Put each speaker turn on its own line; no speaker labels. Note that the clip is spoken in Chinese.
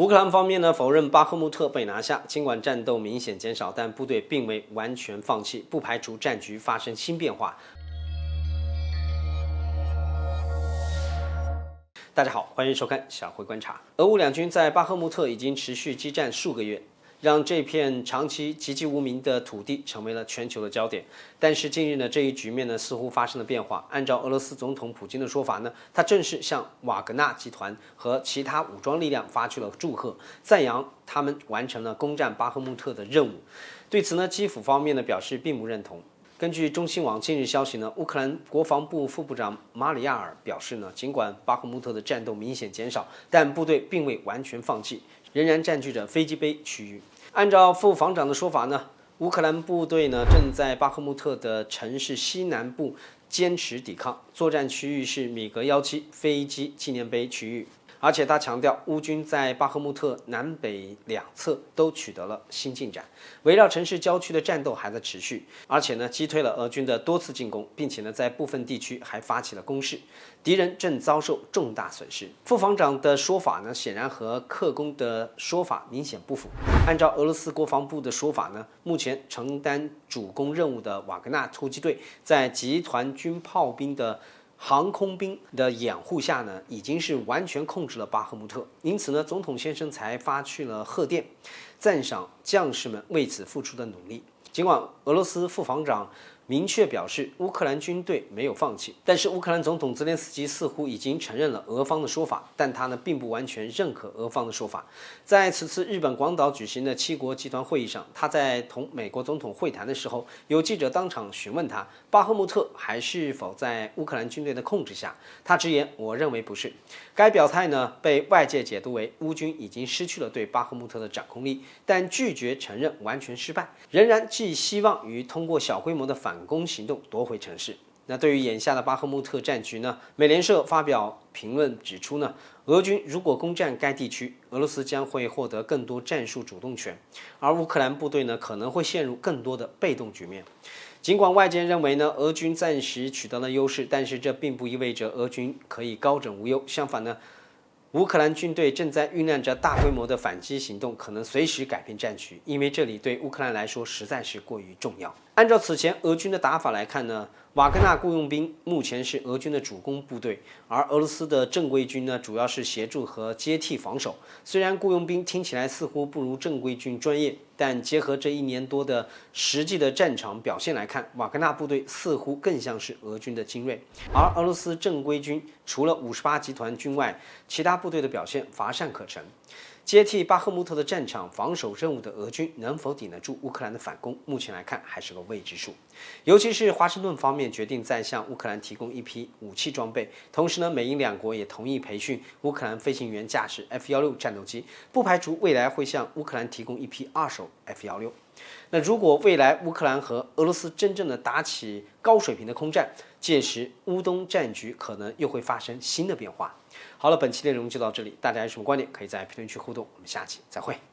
乌克兰方面呢否认巴赫穆特被拿下，尽管战斗明显减少，但部队并未完全放弃，不排除战局发生新变化。大家好，欢迎收看小辉观察。俄乌两军在巴赫穆特已经持续激战数个月，让这片长期籍籍无名的土地成为了全球的焦点。但是近日呢，这一局面呢似乎发生了变化。按照俄罗斯总统普京的说法呢，他正式向瓦格纳集团和其他武装力量发去了祝贺，赞扬他们完成了攻占巴赫穆特的任务。对此呢，基辅方面呢表示并不认同。根据中新网近日消息呢，乌克兰国防部副部长马里亚尔表示呢，尽管巴赫穆特的战斗明显减少，但部队并未完全放弃，仍然占据着飞机杯区域。按照副防长的说法呢，乌克兰部队呢正在巴赫穆特的城市西南部坚持抵抗，作战区域是米格17飞机纪念碑区域。而且他强调，乌军在巴赫穆特南北两侧都取得了新进展，围绕城市郊区的战斗还在持续，而且呢击退了俄军的多次进攻，并且呢在部分地区还发起了攻势，敌人正遭受重大损失。副防长的说法呢，显然和克宫的说法明显不符。按照俄罗斯国防部的说法呢，目前承担主攻任务的瓦格纳突击队在集团军炮兵的航空兵的掩护下呢，已经是完全控制了巴赫穆特。因此呢，总统先生才发去了贺电，赞赏将士们为此付出的努力。尽管俄罗斯副防长明确表示乌克兰军队没有放弃，但是乌克兰总统泽连斯基似乎已经承认了俄方的说法，但他呢并不完全认可俄方的说法。在此次日本广岛举行的7国集团会议上，他在同美国总统会谈的时候，有记者当场询问他，巴赫穆特还是否在乌克兰军队的控制下？他直言：“我认为不是。”该表态呢被外界解读为乌军已经失去了对巴赫穆特的掌控力，但拒绝承认完全失败，仍然寄希望于通过小规模的反攻行动夺回城市。那对于眼下的巴赫穆特战局呢，美联社发表评论指出呢，俄军如果攻占该地区，俄罗斯将会获得更多战术主动权，而乌克兰部队呢可能会陷入更多的被动局面。尽管外界认为呢，俄军暂时取得了优势，但是这并不意味着俄军可以高枕无忧。相反呢，乌克兰军队正在酝酿着大规模的反击行动，可能随时改变战局，因为这里对乌克兰来说实在是过于重要。按照此前俄军的打法来看呢，瓦格纳雇佣兵目前是俄军的主攻部队，而俄罗斯的正规军呢，主要是协助和接替防守。虽然雇佣兵听起来似乎不如正规军专业，但结合这1年多的实际的战场表现来看，瓦格纳部队似乎更像是俄军的精锐。而俄罗斯正规军除了58集团军外，其他部队的表现乏善可陈。接替巴赫穆特的战场防守任务的俄军能否顶得住乌克兰的反攻，目前来看还是个未知数。尤其是华盛顿方面决定再向乌克兰提供一批武器装备，同时呢，美英两国也同意培训乌克兰飞行员驾驶 F-16战斗机，不排除未来会向乌克兰提供一批2手 F-16。那如果未来乌克兰和俄罗斯真正的打起高水平的空战，届时乌东战局可能又会发生新的变化。好了，本期内容就到这里，大家有什么观点可以在评论区互动，我们下期再会。